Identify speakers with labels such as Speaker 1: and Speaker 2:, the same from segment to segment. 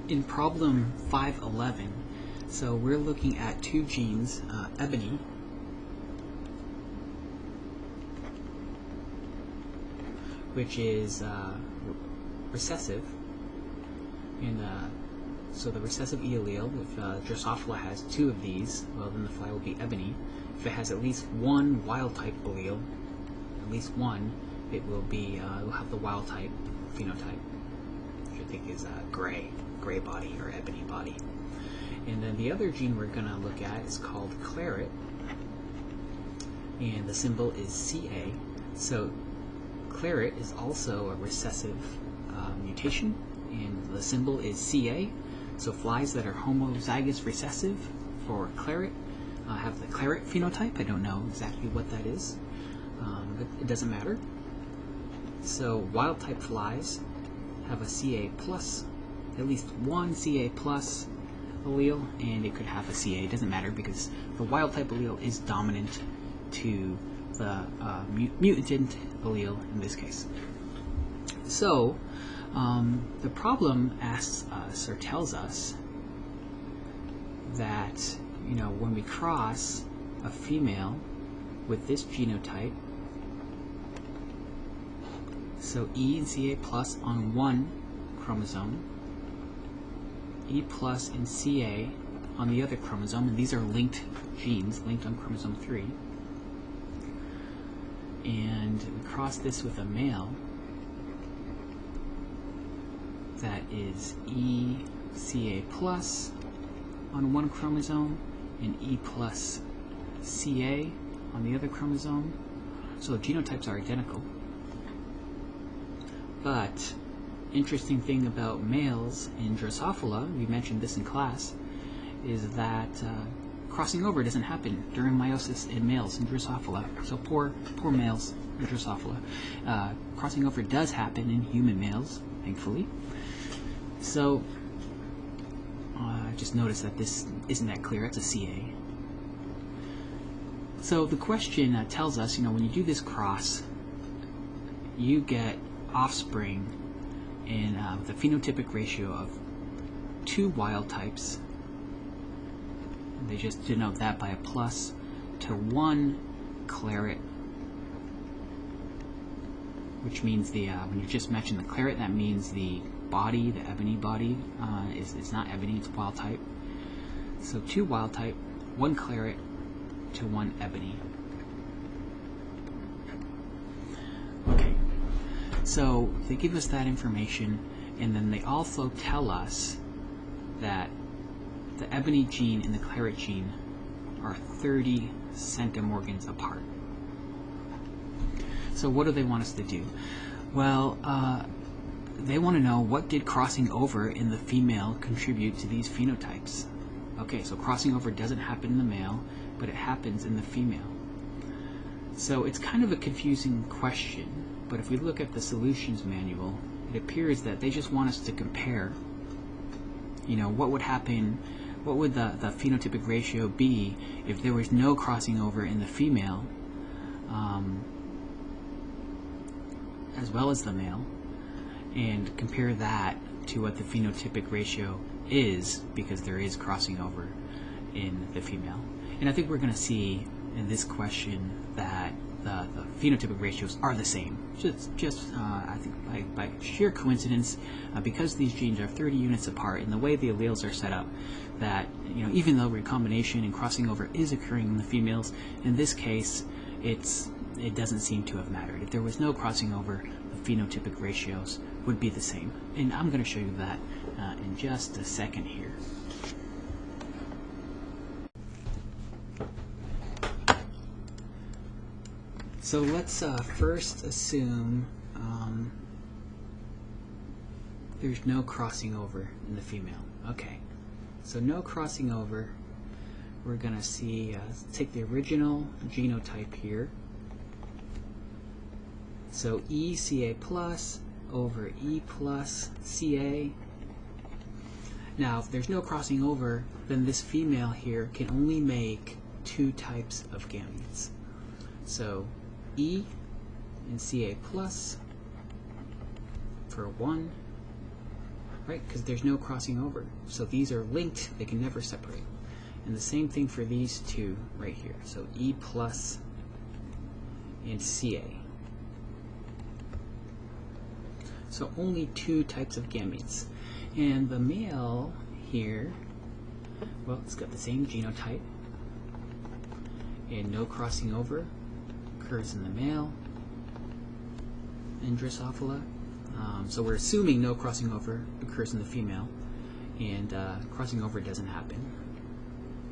Speaker 1: in problem 511, so we're looking at two genes, ebony, which is recessive, and so the recessive E allele, if Drosophila has two of these, well then the fly will be ebony. If it has at least one wild type allele, at least one, it will have the wild type phenotype, which I think is gray body or ebony body. And then the other gene we're going to look at is called claret, and the symbol is Ca. So claret is also a recessive mutation, and the symbol is Ca. So flies that are homozygous recessive for claret have the claret phenotype. I don't know exactly what that is, but it doesn't matter. So wild type flies have a Ca plus, at least one Ca plus allele, and it could have a Ca. It doesn't matter because the wild type allele is dominant to the mutant allele in this case. So the problem asks us, or tells us, that when we cross a female with this genotype, so E and Ca plus on one chromosome, E plus and Ca on the other chromosome, and these are linked genes, linked on chromosome 3, and we cross this with a male, that is E Ca plus on one chromosome and E plus Ca on the other chromosome. So the genotypes are identical. But interesting thing about males in Drosophila, we mentioned this in class, is that crossing over doesn't happen during meiosis in males in Drosophila. So poor males in Drosophila. Crossing over does happen in human males, thankfully. So just notice that this isn't that clear. It's a Ca. So the question tells us, when you do this cross, you get offspring in the phenotypic ratio of 2 wild types. They just denote that by a plus, to 1 claret, which means when you just mention the claret, that means the body, the ebony body, is not ebony, it's wild type. So 2 wild type, 1 claret to 1 ebony. Okay, so they give us that information, and then they also tell us that the ebony gene and the claret gene are 30 centimorgans apart. So what do they want us to do? Well, they want to know, what did crossing over in the female contribute to these phenotypes? Okay, so crossing over doesn't happen in the male, but it happens in the female. So it's kind of a confusing question, but if we look at the solutions manual, it appears that they just want us to compare, what would happen, what would the phenotypic ratio be if there was no crossing over in the female as well as the male, and compare that to what the phenotypic ratio is, because there is crossing over in the female. And I think we're going to see in this question that the phenotypic ratios are the same. Just I think by sheer coincidence, because these genes are 30 units apart, and the way the alleles are set up, that even though recombination and crossing over is occurring in the females, in this case it doesn't seem to have mattered. If there was no crossing over, the phenotypic ratios would be the same. And I'm going to show you that in just a second here. So let's first assume there's no crossing over in the female. Okay, so no crossing over. We're going to see, take the original genotype here. So ECA plus over E plus Ca. Now, if there's no crossing over, then this female here can only make 2 types of gametes. So E and Ca plus for 1, right? Because there's no crossing over. So these are linked, they can never separate. And the same thing for these two right here. So E plus and Ca. So only two types of gametes. And the male here, well, it's got the same genotype, and no crossing over occurs in the male in Drosophila. So we're assuming no crossing over occurs in the female, and crossing over doesn't happen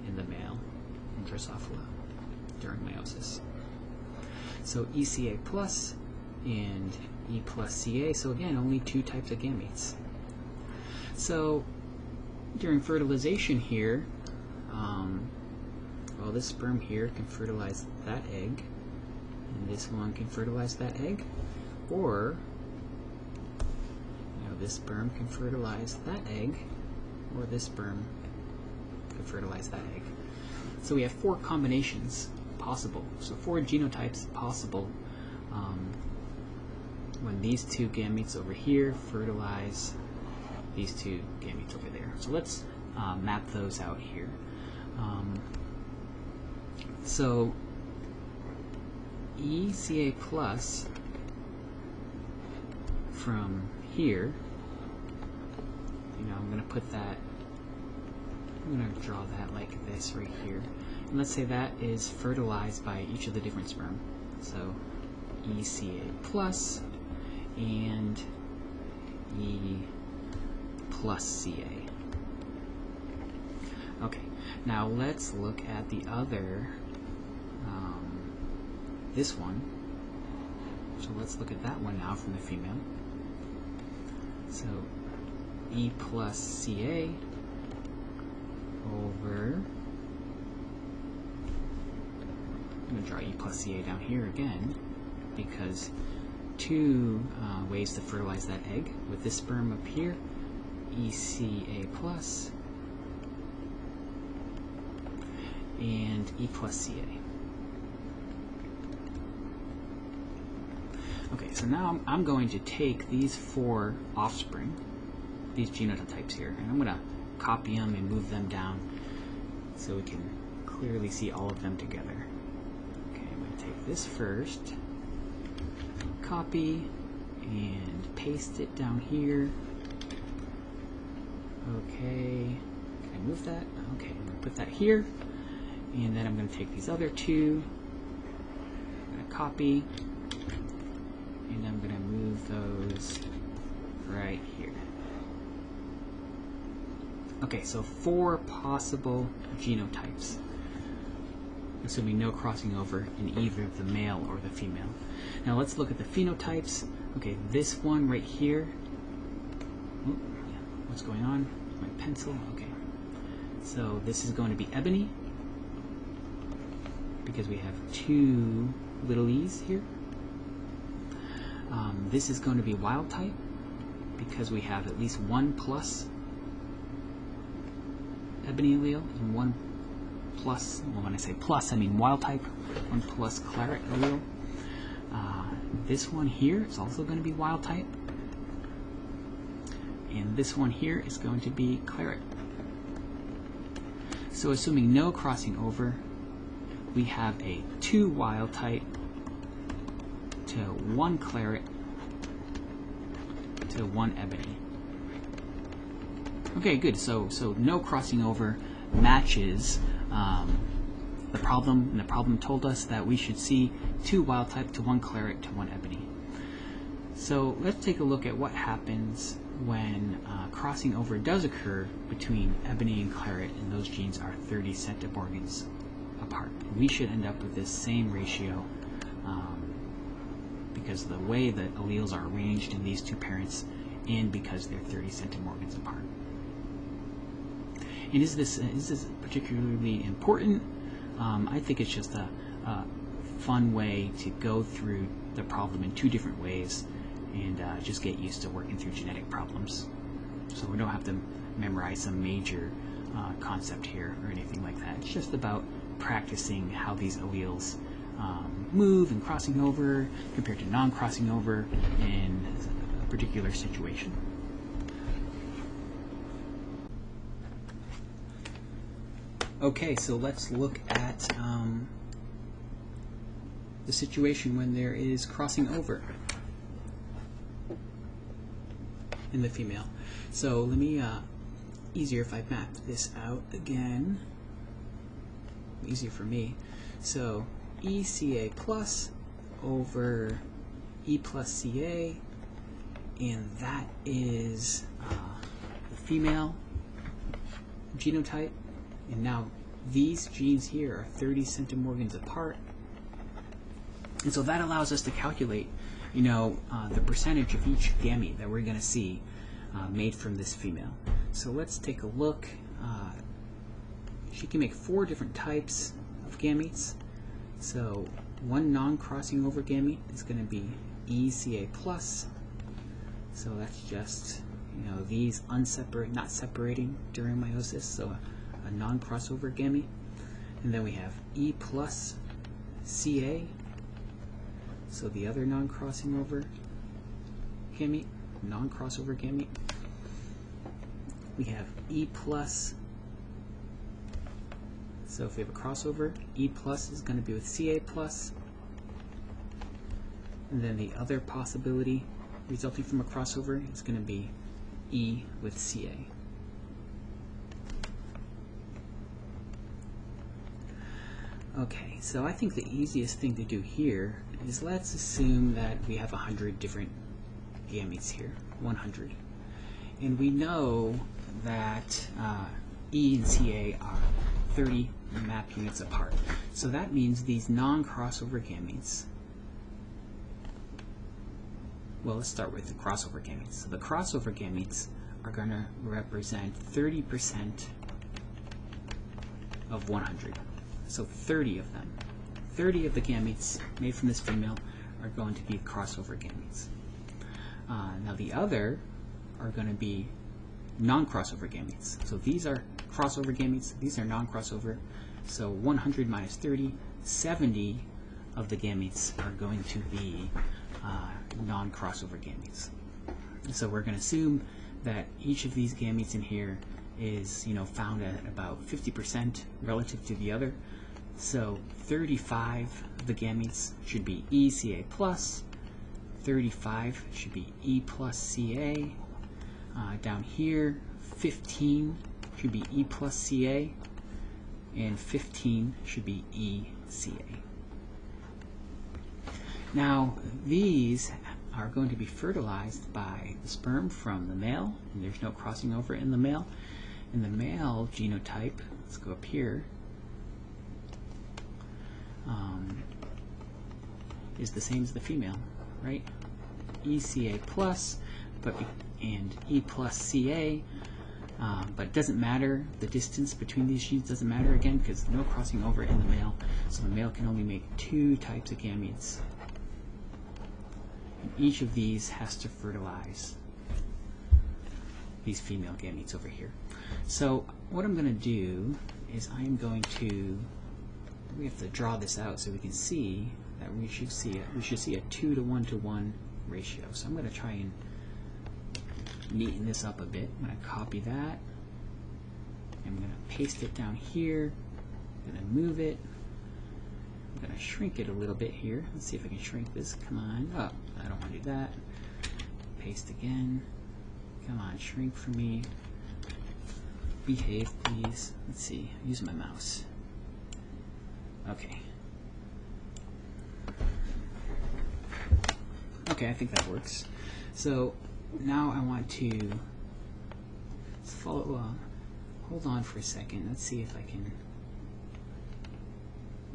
Speaker 1: in the male in Drosophila during meiosis. So ECA plus and E plus Ca, so again, only two types of gametes. So during fertilization here, well, this sperm here can fertilize that egg, and this one can fertilize that egg, or this sperm can fertilize that egg, or this sperm can fertilize that egg. So we have four combinations possible, so four genotypes possible when these two gametes over here fertilize these two gametes over there. So let's map those out here. So ECA plus from here, I'm going to put that, I'm going to draw that like this right here. And let's say that is fertilized by each of the different sperm. So ECA plus and E plus Ca. Okay, now let's look at the other, this one. So let's look at that one now from the female. So E plus Ca over, I'm going to draw E plus Ca down here again, because two ways to fertilize that egg. With this sperm up here, ECA plus and E plus Ca. Okay, so now I'm going to take these four offspring, these genotypes here, and I'm going to copy them and move them down so we can clearly see all of them together. Okay, I'm going to take this first, copy, and paste it down here. Okay, can I move that? Okay, I'm going to put that here, and then I'm going to take these other two, I'm going to copy, and I'm going to move those right here. Okay, so four possible genotypes, assuming no crossing over in either the male or the female. Now let's look at the phenotypes. Okay, this one right here. Oh, what's going on? My pencil. Okay, so this is going to be ebony because we have two little e's here. This is going to be wild type because we have at least one plus ebony allele and one plus, well, when I say plus I mean wild type, one plus claret allele. This one here is also going to be wild type, and this one here is going to be claret. So assuming no crossing over, we have a 2 wild type to 1 claret to 1 ebony. Okay, good. So no crossing over matches the problem, and the problem told us that we should see 2 wild type to 1 claret to 1 ebony. So let's take a look at what happens when crossing over does occur between ebony and claret, and those genes are 30 centimorgans apart. We should end up with this same ratio because of the way that alleles are arranged in these two parents, and because they're 30 centimorgans apart. And is this particularly important? I think it's just a fun way to go through the problem in 2 different ways and just get used to working through genetic problems. So we don't have to memorize some major concept here or anything like that. It's just about practicing how these alleles move and crossing over compared to non-crossing over in a particular situation. Okay, so let's look at the situation when there is crossing over in the female. So let me, easier if I map this out again, easier for me. So ECA plus over E plus CA, and that is the female genotype. And now these genes here are 30 centimorgans apart. And so that allows us to calculate, you know, the percentage of each gamete that we're going to see made from this female. So let's take a look. She can make 4 different types of gametes. So one non-crossing over gamete is going to be ECA plus. So that's just, you know, these not separating during meiosis. So a non-crossover gamete. And then we have E plus CA. So the other non-crossing over gamete, non-crossover gamete. We have E plus. So if we have a crossover, E plus is going to be with CA plus. And then the other possibility resulting from a crossover is going to be E with CA. Okay, so I think the easiest thing to do here is let's assume that we have 100 different gametes here, 100. And we know that E and CA are 30 map units apart. So that means these non-crossover gametes, well, let's start with the crossover gametes. So the crossover gametes are going to represent 30% of 100. So 30 of them. 30 of the gametes made from this female are going to be crossover gametes. Now the other are going to be non-crossover gametes. So these are crossover gametes, these are non-crossover. So 100 minus 30, 70 of the gametes are going to be non-crossover gametes. So we're going to assume that each of these gametes in here is, you know, found at about 50% relative to the other. So 35 of the gametes should be ECA plus, 35 should be E plus CA. Down here, 15 should be E plus CA, and 15 should be ECA. Now, these are going to be fertilized by the sperm from the male, and there's no crossing over in the male. And the male genotype, let's go up here, is the same as the female, right? ECA plus, and E plus CA, but it doesn't matter. The distance between these genes doesn't matter again because no crossing over in the male. So the male can only make 2 types of gametes. And each of these has to fertilize these female gametes over here. So what I'm going to do is I'm going to, we have to draw this out so we can see that we should see a 2 to 1 to 1 ratio. So I'm going to try and neaten this up a bit. I'm going to copy that. I'm going to paste it down here. I'm going to move it. I'm going to shrink it a little bit here. Let's see if I can shrink this. Come on. Oh, I don't want to do that. Paste again. Come on, shrink for me. Behave, please. Let's see. Use my mouse. Okay. Okay, I think that works. So now I want to follow. Hold on for a second. Let's see if I can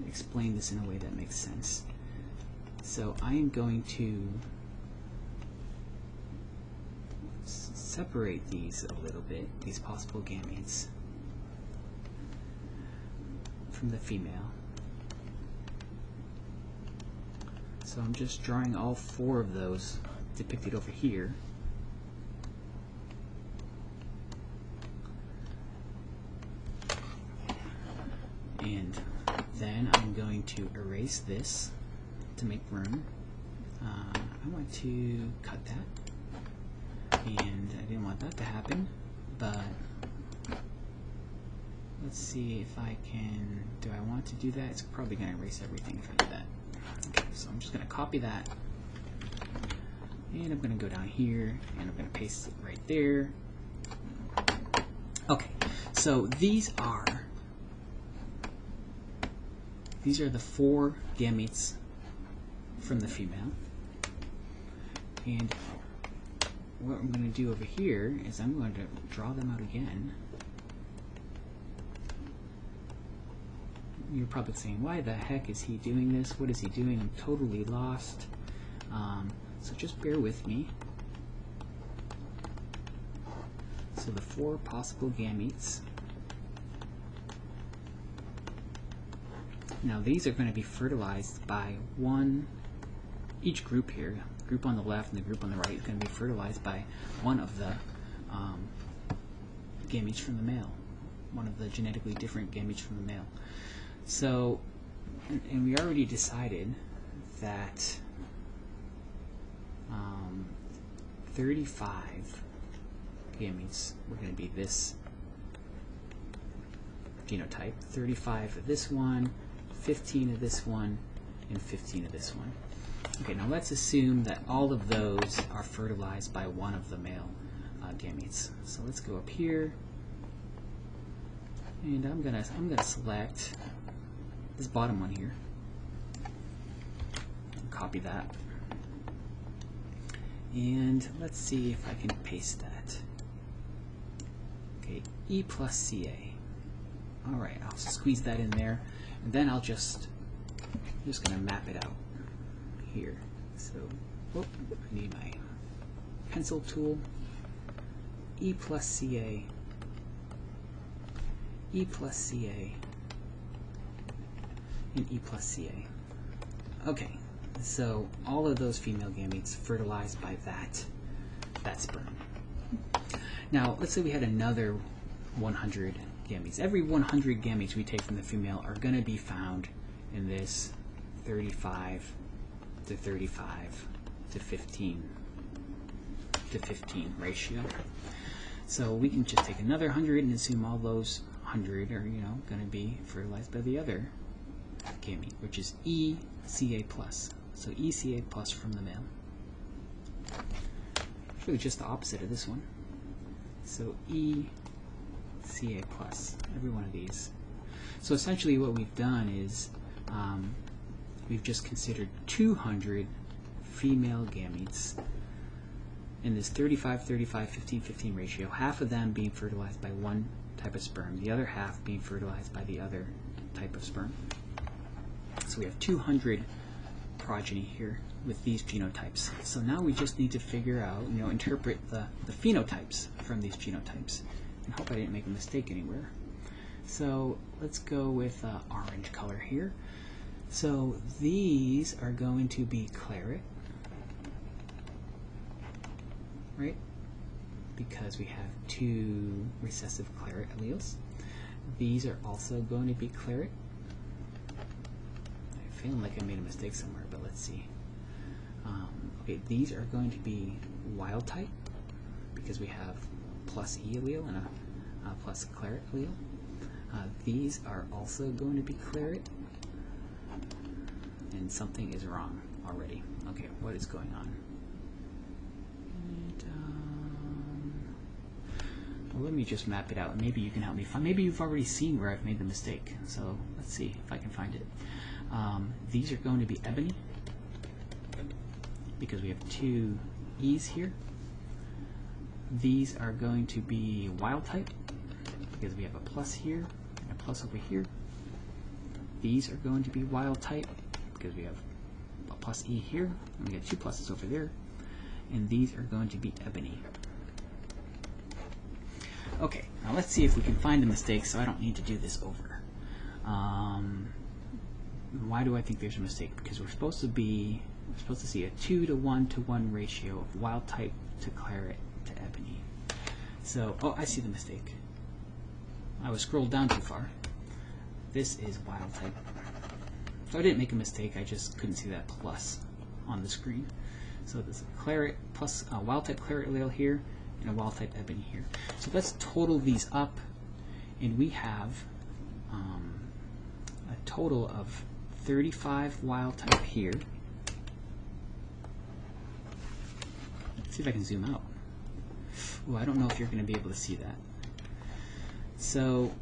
Speaker 1: explain this in a way that makes sense. So I am going to separate these a little bit, these possible gametes, from the female. So I'm just drawing all 4 of those depicted over here. And then I'm going to erase this to make room. I want to cut that. And I didn't want that to happen, but let's see if I can, do I want to do that? It's probably going to erase everything if I do that. Okay, so I'm just going to copy that, and I'm going to go down here, and I'm going to paste it right there. Okay, so these are the 4 gametes from the female, and what I'm going to do over here is I'm going to draw them out again. You're probably saying, why the heck is he doing this? What is he doing? I'm totally lost. So just bear with me. So the 4 possible gametes. Now these are going to be fertilized by each group here, the group on the left and the group on the right, is going to be fertilized by one of the gametes from the male, one of the genetically different gametes from the male. So, and we already decided that 35 gametes were going to be this genotype, 35 of this one, 15 of this one, and 15 of this one. Okay, now let's assume that all of those are fertilized by one of the male gametes. So let's go up here, and I'm gonna select this bottom one here. Copy that, and let's see if I can paste that. Okay, E plus CA. All right, I'll squeeze that in there, and then I'm just gonna map it out here. So, I need my pencil tool. E plus CA, E plus CA, and E plus CA. Okay, so all of those female gametes fertilized by that sperm. Now, let's say we had another 100 gametes. Every 100 gametes we take from the female are going to be found in this 35 to 35 to 15 to 15 ratio. So we can just take another 100 and assume all those 100 are, going to be fertilized by the other gamete, which is ECA+. So ECA+ from the male. It's really just the opposite of this one. So ECA+, every one of these. So essentially what we've done is we've just considered 200 female gametes in this 35, 35, 15, 15 ratio, half of them being fertilized by one type of sperm, the other half being fertilized by the other type of sperm. So we have 200 progeny here with these genotypes. So now we just need to figure out, interpret the phenotypes from these genotypes. And hope I didn't make a mistake anywhere. So let's go with orange color here. So these are going to be claret, right? Because we have 2 recessive claret alleles. These are also going to be claret. I feel like I made a mistake somewhere, but let's see. Okay, these are going to be wild type because we have plus E allele and a plus claret allele. These are also going to be claret, and something is wrong already. Okay, what is going on? And, well, let me just map it out, and maybe you can help me find. Maybe you've already seen where I've made the mistake. So let's see if I can find it. These are going to be ebony because we have 2 E's here. These are going to be wild type because we have a plus here and a plus over here. These are going to be wild type because we have a plus E here and we have 2 pluses over there. And these are going to be ebony. Okay, now let's see if we can find the mistake so I don't need to do this over. Why do I think there's a mistake? Because we're supposed to see a 2 to 1 to 1 ratio of wild type to claret to ebony. So, oh, I see the mistake. I was scrolled down too far. This is wild type. So I didn't make a mistake, I just couldn't see that plus on the screen. So there's a claret plus a wild type claret allele here and a wild type ebony here. So let's total these up, and we have a total of 35 wild type here. Let's see if I can zoom out. Ooh, I don't know if you're going to be able to see that. So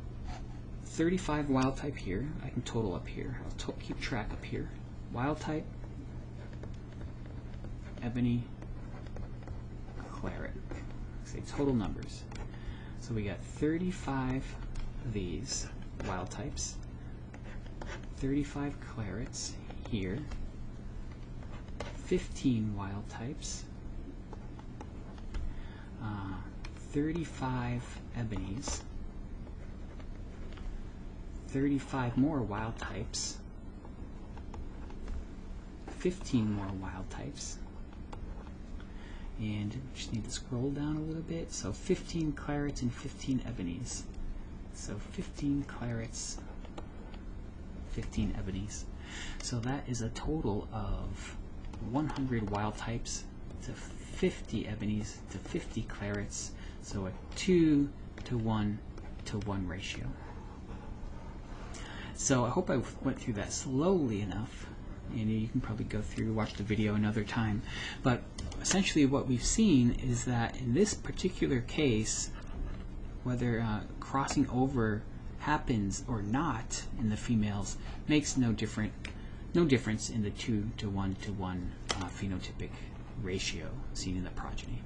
Speaker 1: 35 wild type here. I can total up here. I'll keep track up here. Wild type, ebony, claret. Say total numbers. So we got 35 of these wild types, 35 clarets here, 15 wild types, 35 ebonies, 35 more wild types, 15 more wild types, and just need to scroll down a little bit. So 15 clarets and 15 ebonies. So 15 clarets, 15 ebonies. So that is a total of 100 wild types to 50 ebonies to 50 clarets. So a 2 to 1 to 1 ratio. So I hope I went through that slowly enough. And you can probably go through, watch the video another time. But essentially what we've seen is that in this particular case, whether crossing over happens or not in the females makes no difference in the 2 to 1 to 1 phenotypic ratio seen in the progeny.